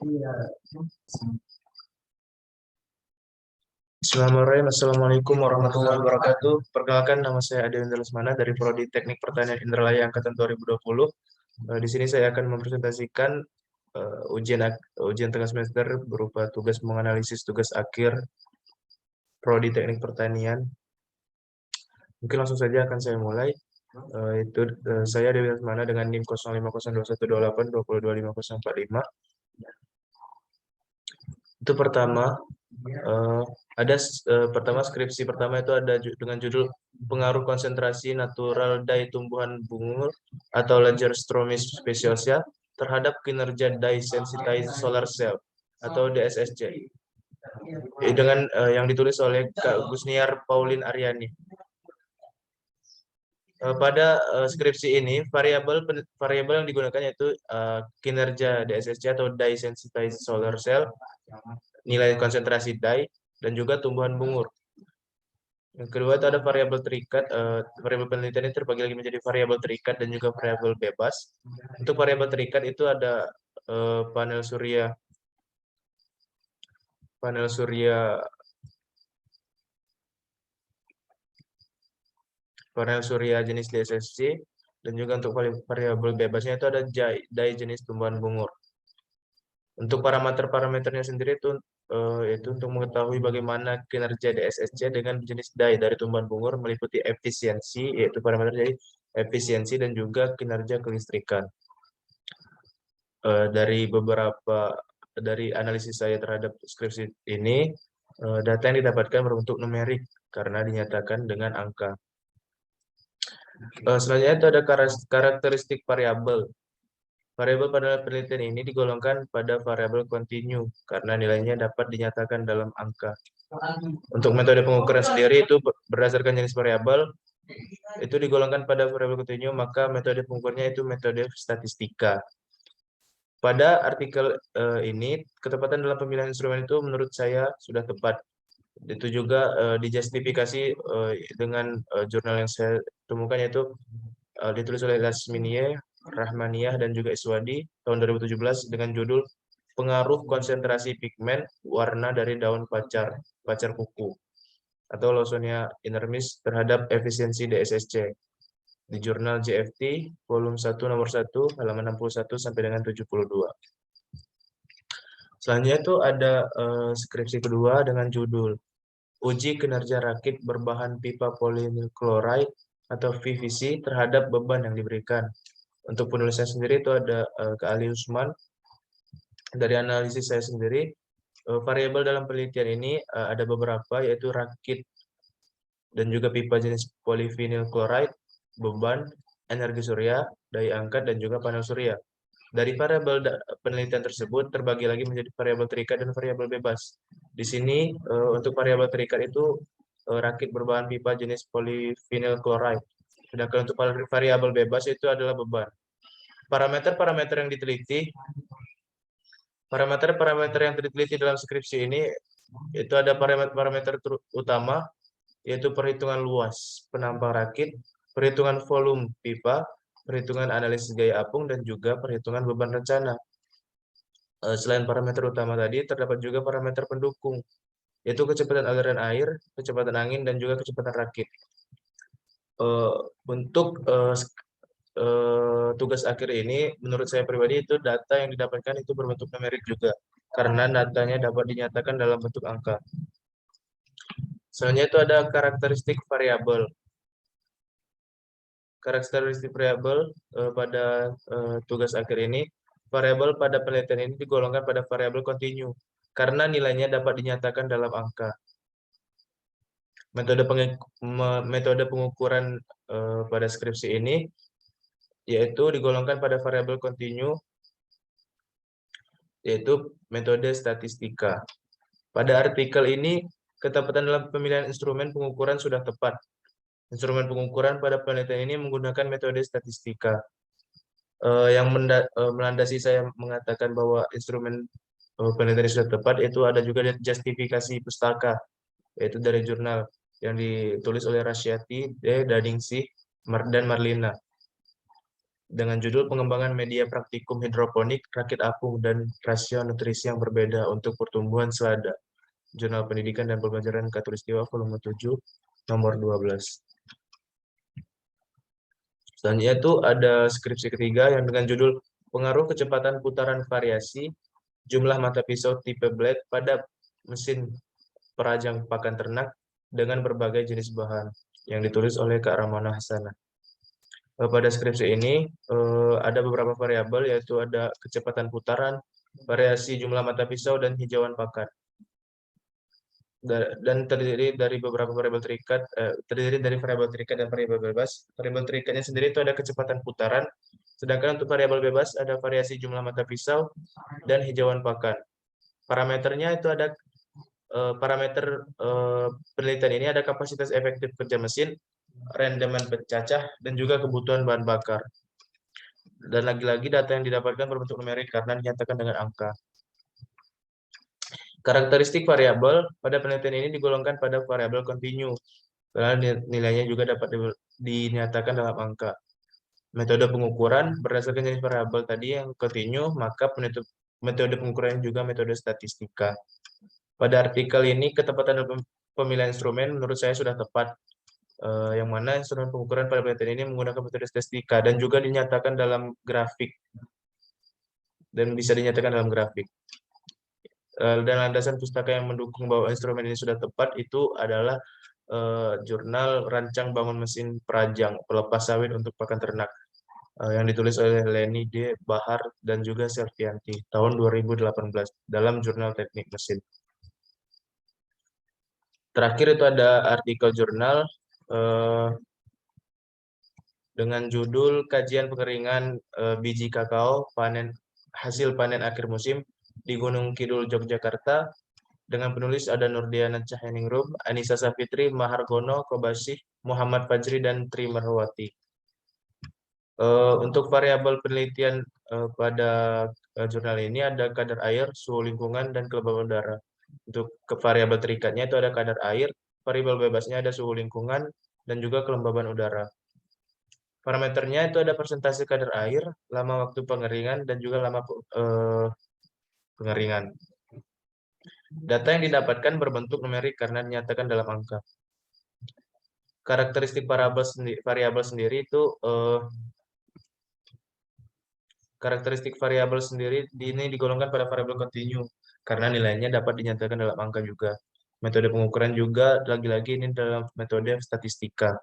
Bismillahirrahmanirrahim. Assalamualaikum warahmatullahi wabarakatuh. Perkenalkan, nama saya Ade Lesmana dari Prodi Teknik Pertanian Indralaya Angkatan 2020. Di sini saya akan mempresentasikan ujian tengah semester berupa tugas menganalisis tugas akhir Prodi Teknik Pertanian. Mungkin langsung saja akan saya mulai. Saya Ade Lesmana dengan NIM 050128202545. Itu pertama. Pertama skripsi pertama itu ada dengan judul pengaruh konsentrasi natural dye tumbuhan bungur atau Lagerstromis speciosa terhadap kinerja dye sensitized solar cell atau DSSC dengan yang ditulis oleh Kak Gusniar Pauline Aryani. Pada skripsi ini variabel yang digunakan yaitu kinerja DSSC atau dye sensitized solar cell, nilai konsentrasi dye, dan juga tumbuhan bungur. Yang kedua itu ada variabel terikat. Variabel penelitian ini terbagi lagi menjadi variabel terikat dan juga variabel bebas. Untuk variabel terikat itu ada panel surya jenis DSSC, dan juga untuk variabel bebasnya itu ada dye jenis tumbuhan bungur. Untuk parameternya sendiri itu untuk mengetahui bagaimana kinerja DSSC dengan jenis dye dari tumbuhan bungur meliputi efisiensi, yaitu parameter dari efisiensi dan juga kinerja kelistrikan. Dari analisis saya terhadap skripsi ini, data yang didapatkan berbentuk numerik karena dinyatakan dengan angka. Selanjutnya itu ada karakteristik variabel. Variabel pada penelitian ini digolongkan pada variabel kontinu karena nilainya dapat dinyatakan dalam angka. Untuk metode pengukuran sendiri itu berdasarkan jenis variabel itu digolongkan pada variabel kontinu, maka metode pengukurnya itu metode statistika. Pada artikel ini, ketepatan dalam pemilihan instrumen itu menurut saya sudah tepat. Itu juga dijustifikasi dengan jurnal yang saya temukan, yaitu ditulis oleh Lasminie, Rahmaniyah, dan juga Iswadi tahun 2017 dengan judul pengaruh konsentrasi pigmen warna dari daun pacar kuku atau Lawsonia inermis terhadap efisiensi DSSC di jurnal JFT volume 1 nomor 1 halaman 61 sampai dengan 72. Selanjutnya itu ada skripsi kedua dengan judul uji kinerja rakit berbahan pipa polyvinyl chloride atau PVC terhadap beban yang diberikan. Untuk penulisnya sendiri itu ada Kak Ali Usman. Dari analisis saya sendiri, variabel dalam penelitian ini ada beberapa, yaitu rakit dan juga pipa jenis polyvinyl chloride, beban, energi surya, daya angkat, dan juga panel surya. Dari variabel penelitian tersebut terbagi lagi menjadi variabel terikat dan variabel bebas. Di sini untuk variabel terikat itu rakit berbahan pipa jenis polyvinyl chloride. Sedangkan untuk variabel bebas itu adalah beban. Parameter-parameter yang diteliti dalam skripsi ini itu ada parameter utama, yaitu perhitungan luas penampang rakit, perhitungan volume pipa, perhitungan analisis gaya apung, dan juga perhitungan beban rencana. Selain parameter utama tadi, terdapat juga parameter pendukung, yaitu kecepatan aliran air, kecepatan angin, dan juga kecepatan rakit. Untuk tugas akhir ini, menurut saya pribadi itu data yang didapatkan itu berbentuk numerik juga, karena datanya dapat dinyatakan dalam bentuk angka. Selanjutnya itu ada karakteristik variabel. Karakteristik variabel pada tugas akhir ini, variabel pada penelitian ini digolongkan pada variabel kontinu karena nilainya dapat dinyatakan dalam angka. Metode pengukuran pada skripsi ini yaitu digolongkan pada variabel kontinu, yaitu metode statistika. Pada artikel ini, ketepatan dalam pemilihan instrumen pengukuran sudah tepat. Instrumen pengukuran pada penelitian ini menggunakan metode statistika. Yang melandasi saya mengatakan bahwa instrumen penelitian sudah tepat, itu ada juga justifikasi pustaka, yaitu dari jurnal yang ditulis oleh Rasyati, Daningsih, dan Marlina. dengan judul Pengembangan Media Praktikum Hidroponik, Rakit Apung, dan Rasio Nutrisi yang Berbeda untuk Pertumbuhan Selada. Jurnal Pendidikan dan Pembelajaran Katulistiwa volume 7 nomor 12. Selanjutnya itu ada skripsi ketiga yang dengan judul Pengaruh Kecepatan Putaran Variasi Jumlah Mata Pisau Tipe Blade pada Mesin Perajang Pakan Ternak dengan berbagai jenis bahan, yang ditulis oleh Kak Ramona Hasanah. Pada skripsi ini ada beberapa variabel, yaitu ada kecepatan putaran, variasi jumlah mata pisau, dan hijauan pakan. Dan terdiri dari beberapa variabel terikat, terdiri dari variabel terikat dan variabel bebas. Variabel terikatnya sendiri itu ada kecepatan putaran, sedangkan untuk variabel bebas ada variasi jumlah mata pisau dan hijauan pakan. Parameternya itu ada parameter penelitian ini ada kapasitas efektif kerja mesin, rendemen pencacah, dan juga kebutuhan bahan bakar. Dan lagi-lagi data yang didapatkan berbentuk numerik karena dinyatakan dengan angka. Karakteristik variabel pada penelitian ini digolongkan pada variabel kontinu, karena nilainya juga dapat dinyatakan dalam angka. Metode pengukuran berdasarkan jenis variabel tadi yang kontinu, maka metode pengukuran juga metode statistika. Pada artikel ini, ketepatan dalam pemilihan instrumen menurut saya sudah tepat, yang mana instrumen pengukuran pada penelitian ini menggunakan metode statistika dan juga dinyatakan dalam grafik, dan bisa dinyatakan dalam grafik. Dan landasan pustaka yang mendukung bahwa instrumen ini sudah tepat itu adalah jurnal Rancang Bangun Mesin Perajang Pelepas Sawit untuk Pakan Ternak yang ditulis oleh Leni D. Bahar dan juga Selvianti tahun 2018 dalam Jurnal Teknik Mesin. Terakhir itu ada artikel jurnal dengan judul Kajian Pengeringan Biji Kakao Hasil Panen Akhir Musim di Gunung Kidul, Yogyakarta, dengan penulis ada Nurdiana Cahyaningrum, Anissa Safitri, Mahargono, Kobasih, Muhammad Fajri, dan Tri Marwati. Untuk variabel penelitian pada jurnal ini ada kadar air, suhu lingkungan, dan kelembaban udara. Untuk variabel terikatnya itu ada kadar air, variabel bebasnya ada suhu lingkungan, dan juga kelembaban udara. Parameternya itu ada persentase kadar air, lama waktu pengeringan, dan juga lama pengeringan. Data yang didapatkan berbentuk numerik karena dinyatakan dalam angka. Karakteristik variabel sendiri itu karakteristik variabel sendiri ini digolongkan pada variabel kontinu karena nilainya dapat dinyatakan dalam angka juga. Metode pengukuran juga lagi-lagi ini dalam metode statistika.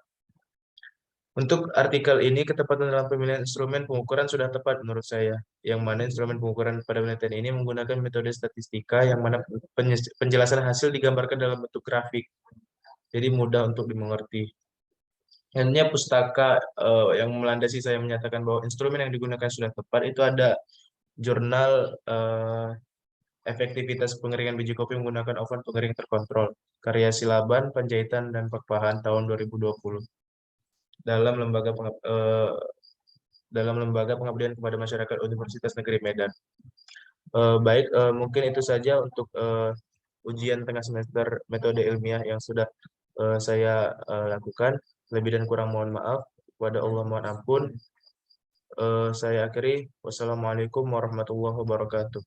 Untuk artikel ini, ketepatan dalam pemilihan instrumen pengukuran sudah tepat menurut saya, yang mana instrumen pengukuran pada penelitian ini menggunakan metode statistika, yang mana penjelasan hasil digambarkan dalam bentuk grafik, jadi mudah untuk dimengerti. Hanya pustaka yang melandasi saya menyatakan bahwa instrumen yang digunakan sudah tepat itu ada jurnal efektivitas pengeringan biji kopi menggunakan oven pengering terkontrol, karya Silaban, Panjaitan, dan Pakpahan tahun 2020. Dalam lembaga pengabdian kepada masyarakat Universitas Negeri Medan. Baik, mungkin itu saja untuk ujian tengah semester metode ilmiah yang sudah saya lakukan. Lebih dan kurang mohon maaf. Kepada Allah mohon ampun. Saya akhiri. Wassalamualaikum warahmatullahi wabarakatuh.